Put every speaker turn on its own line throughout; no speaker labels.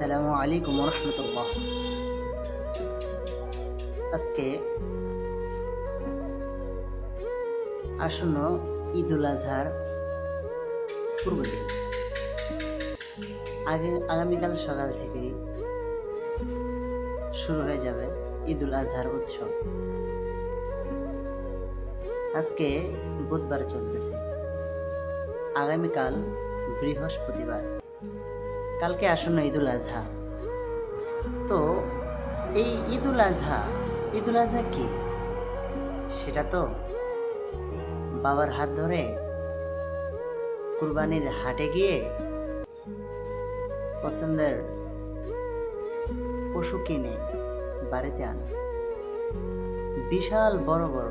আসসালামু আলাইকুম রহমতুল্লাহ। আজকে আসন্ন ঈদুল আজহার পূর্বদিন। আগামীকাল সকাল থেকেই শুরু হয়ে যাবে ঈদুল আজহার উৎসব। আজকে বুধবার চলতেছে, আগামীকাল বৃহস্পতিবার, কালকে আসন্ন ঈদুল আজহা। তো এই ঈদুল আজহা কি? সেটা তো বাবার হাত ধরে কুরবানির হাটে গিয়ে পছন্দের পশু কিনে বাড়িতে আনা। বিশাল বড় বড়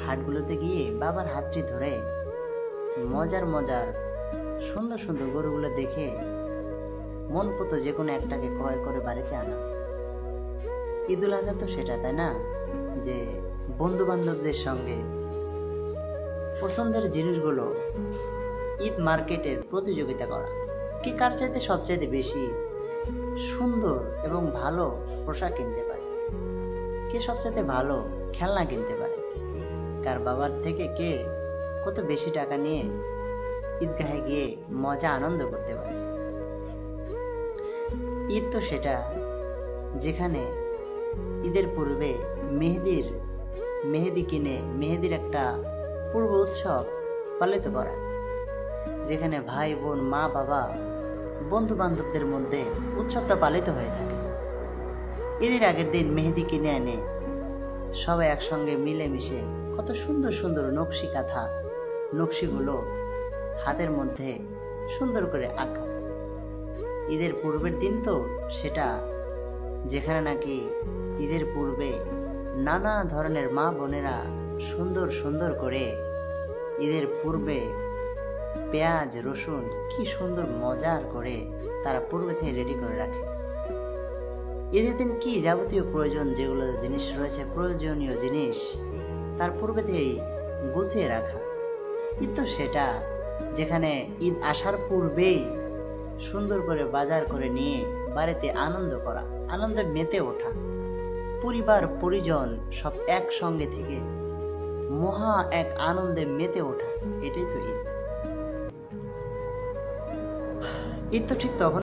হাটগুলোতে গিয়ে বাবার হাতটি ধরে মজার সুন্দর সুন্দর গরুগুলো দেখে মন পতো যে কোনো একটাকে ক্রয় করে বাড়িতে আনা। ঈদুল আজহা তো সেটা, তাই না? যে বন্ধু বান্ধবদের সঙ্গে পছন্দের জিনিসগুলো ঈদ মার্কেটের প্রতিযোগিতা করা, কি কার চাইতে সবচাইতে বেশি সুন্দর এবং ভালো পোশাক কিনতে পারে, কে সবচাইতে ভালো খেলনা কিনতে পারে, কার বাবার থেকে কে কত বেশি টাকা নিয়ে ঈদগাহে গিয়ে মজা আনন্দ করতে পারে। ঈদ তো সেটা যেখানে ঈদের পূর্বে মেহেদি কিনে মেহেদির একটা পূর্ব উৎসব পালিত করা, যেখানে ভাই বোন মা বাবা বন্ধু বান্ধবদের মধ্যে উৎসবটা পালিত হয়ে থাকে। ঈদের আগের দিন মেহেদি কিনে এনে সবাই একসঙ্গে মিলেমিশে কত সুন্দর সুন্দর নকশিগুলো হাতের মধ্যে সুন্দর করে আঁকা। ঈদের পূর্বের দিন তো সেটা যেখানে নাকি ঈদের পূর্বে নানা ধরনের মা বোনেরা সুন্দর করে ঈদের পূর্বে পেঁয়াজ রসুন কি সুন্দর মজার করে তারা পূর্বে থেকে রেডি করে রাখে। ঈদের দিন কি যাবতীয় প্রয়োজন যেগুলো জিনিস রয়েছে, প্রয়োজনীয় জিনিস তার পূর্বে থেকেই গুছিয়ে রাখা। ঈদ তো সেটা যেখানে ঈদ আসার পূর্বেই সুন্দর করে বাজার করে নিয়ে বাড়িতে আনন্দ করা, আনন্দে মেতে ওঠা, পরিবার পরিজন সব একসঙ্গে থেকে মহা এক আনন্দে মেতে ওঠা, এটাই তো ঈদ। ঈদ তো ঠিক তখন